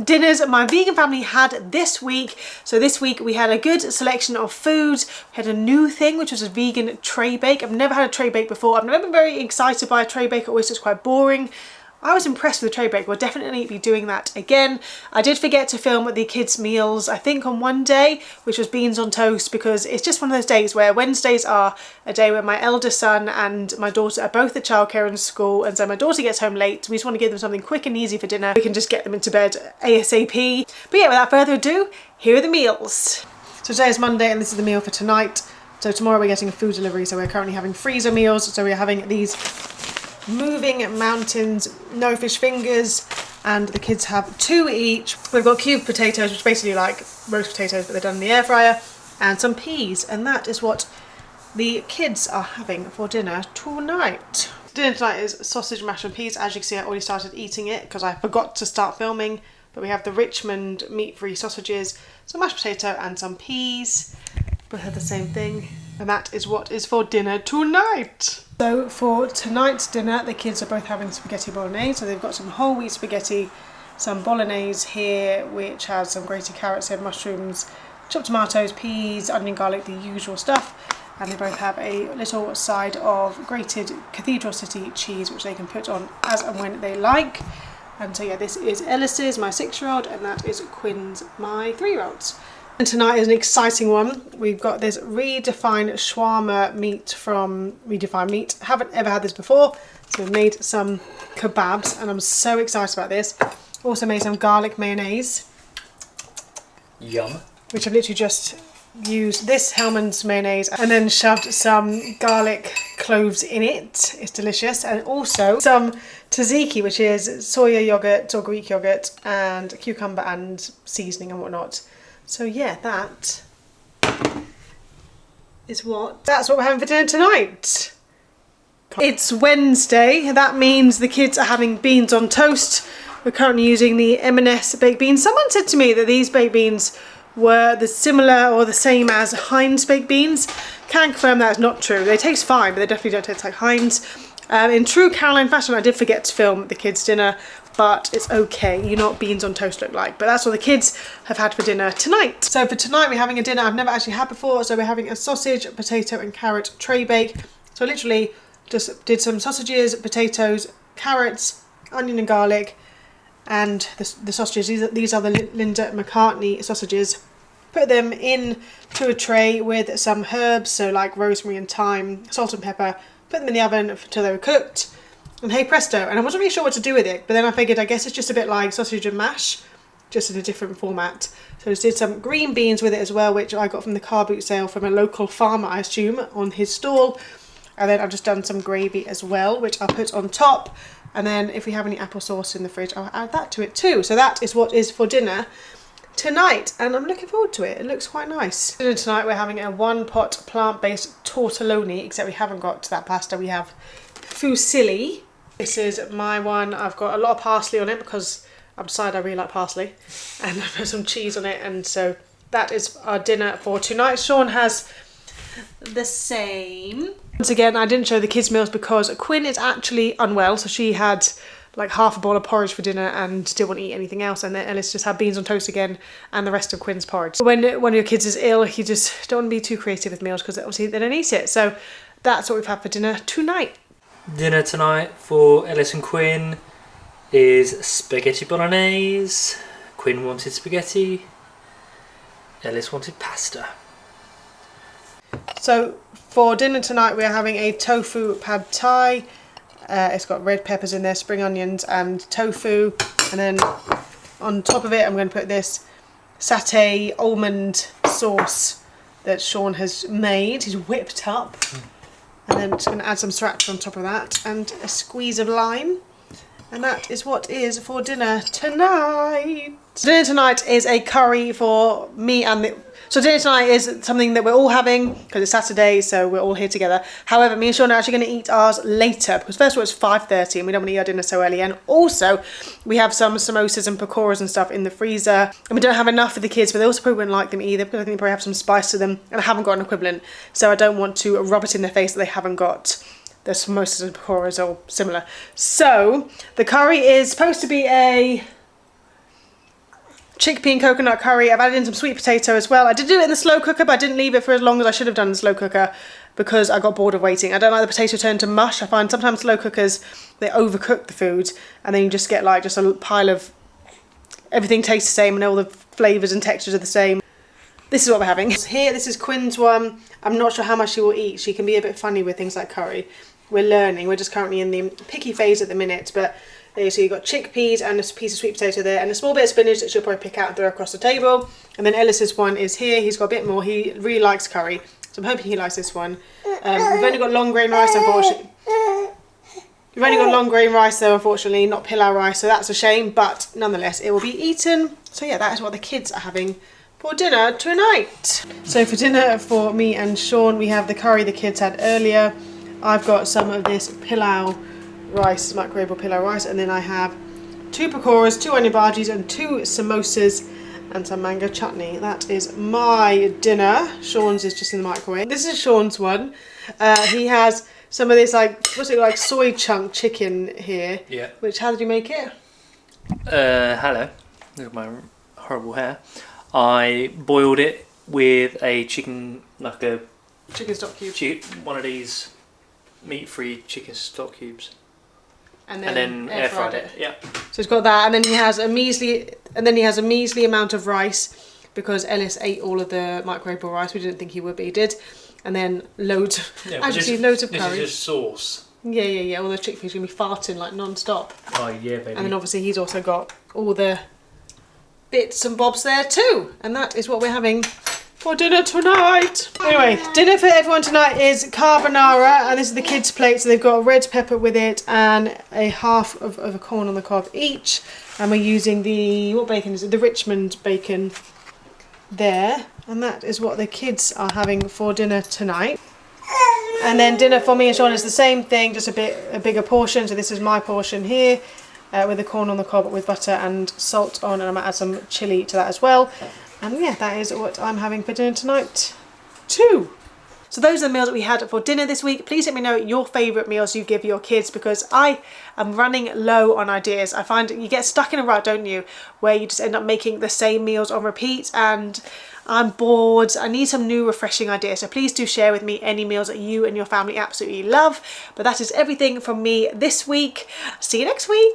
dinners my vegan family had this week. So this week we had a good selection of foods. We had a new thing, which was a vegan tray bake. I've never had a tray bake before. I've never been very excited by a tray bake. It always looks quite boring. I was impressed with the tray bake. We'll definitely be doing that again. I did forget to film the kids' meals, I think on one day, which was beans on toast, because it's just one of those days where Wednesdays are a day where my eldest son and my daughter are both at childcare and school, and so my daughter gets home late. We just want to give them something quick and easy for dinner. We can just get them into bed ASAP. But yeah, without further ado, here are the meals. So today is Monday and this is the meal for tonight. So tomorrow we're getting a food delivery, so we're currently having freezer meals. So we're having these moving mountains, no fish fingers, and the kids have 2 each. We've got cubed potatoes, which are basically like roast potatoes, but they're done in the air fryer, and some peas, and that is what the kids are having for dinner tonight. Dinner tonight is sausage, mash and peas. As you can see, I already started eating it because I forgot to start filming, but we have the Richmond meat-free sausages, some mashed potato and some peas. Both have the same thing, and that is what is for dinner tonight. So for tonight's dinner, the kids are both having spaghetti bolognese. So they've got some whole wheat spaghetti, some bolognese here, which has some grated carrots and mushrooms, chopped tomatoes, peas, onion, garlic, the usual stuff. And they both have a little side of grated Cathedral City cheese, which they can put on as and when they like. And so yeah, this is Ellis's, my 6-year-old, and that is Quinn's, my 3-year-old's. And tonight is an exciting one. We've got this redefined shawarma meat from Redefined Meat. Haven't ever had this before, so we've made some kebabs and I'm so excited about this. Also made some garlic mayonnaise. Yum. Which I've literally just used this Hellmann's mayonnaise and then shoved some garlic cloves in it. It's delicious. And also some tzatziki, which is soya yogurt or Greek yogurt and cucumber and seasoning and whatnot. So yeah, that's what we're having for dinner tonight. It's Wednesday. That means the kids are having beans on toast. We're currently using the M&S baked beans. Someone said to me that these baked beans were the similar or the same as Heinz baked beans. Can confirm that is not true. They taste fine, but they definitely don't taste like Heinz. In true Caroline fashion, I did forget to film the kids' dinner, but it's okay. You know what beans on toast look like. But that's what the kids have had for dinner tonight. So for tonight, we're having a dinner I've never actually had before. So we're having a sausage, potato and carrot tray bake. So I literally just did some sausages, potatoes, carrots, onion and garlic, and the sausages. These are the Linda McCartney sausages. Put them into a tray with some herbs, so like rosemary and thyme, salt and pepper. Put them in the oven until they were cooked. And hey presto, and I wasn't really sure what to do with it, but then I figured I guess it's just a bit like sausage and mash, just in a different format. So I just did some green beans with it as well, which I got from the car boot sale from a local farmer, I assume, on his stall. And then I've just done some gravy as well, which I'll put on top. And then if we have any applesauce in the fridge, I'll add that to it too. So that is what is for dinner tonight, and I'm looking forward to it. It looks quite nice. Dinner tonight, we're having a 1-pot plant-based tortelloni, except we haven't got that pasta. We have fusilli. This is my one. I've got a lot of parsley on it because I've decided I really like parsley, and I put some cheese on it, and so that is our dinner for tonight. Sean has the same. Once again, I didn't show the kids' meals because Quinn is actually unwell, so she had like half a bowl of porridge for dinner and didn't want to eat anything else, and then Ellis just had beans on toast again and the rest of Quinn's porridge. When one of your kids is ill, you just don't want to be too creative with meals because obviously they don't eat it. So that's what we've had for dinner tonight. Dinner tonight for Ellis and Quinn is spaghetti bolognese. Quinn wanted spaghetti, Ellis wanted pasta. So for dinner tonight we're having a tofu pad thai. It's got red peppers in there, spring onions and tofu, and then on top of it I'm going to put this satay almond sauce that Sean has made. He's whipped up, and then just going to add some sriracha on top of that and a squeeze of lime, and that is what is for dinner tonight. Dinner tonight is a curry for me and the... So dinner tonight is something that we're all having because it's Saturday, so we're all here together. However, me and Sean are actually going to eat ours later because first of all it's 5:30 and we don't want to eat our dinner so early, and also we have some samosas and pakoras and stuff in the freezer, and we don't have enough for the kids, but they also probably wouldn't like them either because I think they probably have some spice to them, and I haven't got an equivalent, so I don't want to rub it in their face that they haven't got the samosas and pakoras or similar. So the curry is supposed to be a chickpea and coconut curry. I've added in some sweet potato as well. I did do it in the slow cooker, but I didn't leave it for as long as I should have done in the slow cooker because I got bored of waiting. I don't like the potato turn to mush. I find sometimes slow cookers, they overcook the food and then you just get like just a pile of everything tastes the same and all the flavours and textures are the same. This is what we're having. Here, this is Quinn's one. I'm not sure how much she will eat. She can be a bit funny with things like curry. We're learning. We're just currently in the picky phase at the minute, but there you see you've got chickpeas and a piece of sweet potato there and a small bit of spinach that she'll probably pick out and throw across the table. And then Ellis's one is here. He's got a bit more. He really likes curry, so I'm hoping he likes this one. We've only got long grain rice, unfortunately. We've only got long grain rice though, unfortunately, not pilau rice, so that's a shame, but nonetheless, it will be eaten. So yeah, that is what the kids are having for dinner tonight. So for dinner for me and Sean, we have the curry the kids had earlier. I've got some of this pilau rice, microwavable pilau rice, and then I have 2 pakoras, 2 onion bhajis and 2 samosas and some mango chutney. That is my dinner. Sean's is just in the microwave. This is Sean's one. He has some of this like, what's it like, soy chunk chicken here. Yeah. Which, how did you make it? Hello. Look at my horrible hair. I boiled it with a chicken, like a Chicken stock cube. one of these meat-free chicken stock cubes. And then air fried it. Yeah. So he's got that, and then he has a measly amount of rice because Ellis ate all of the microwavable rice. We didn't think he would, but he did. And then loads of loads of curry. This is just sauce. Yeah. All the chickpeas are gonna be farting like non-stop. Oh yeah, baby. And then obviously he's also got all the bits and bobs there too. And that is what we're having for dinner tonight. Anyway, dinner for everyone tonight is carbonara, and this is the kids' plate. So they've got a red pepper with it and a half of a corn on the cob each. And we're using the, what bacon is it? The Richmond bacon there. And that is what the kids are having for dinner tonight. And then dinner for me and Sean is the same thing, just a bigger portion. So this is my portion here with the corn on the cob with butter and salt on, and I might add some chilli to that as well. And yeah, that is what I'm having for dinner tonight too. So those are the meals that we had for dinner this week. Please let me know your favourite meals you give your kids, because I am running low on ideas. I find you get stuck in a rut, don't you, where you just end up making the same meals on repeat, and I'm bored. I need some new refreshing ideas. So please do share with me any meals that you and your family absolutely love. But that is everything from me this week. See you next week.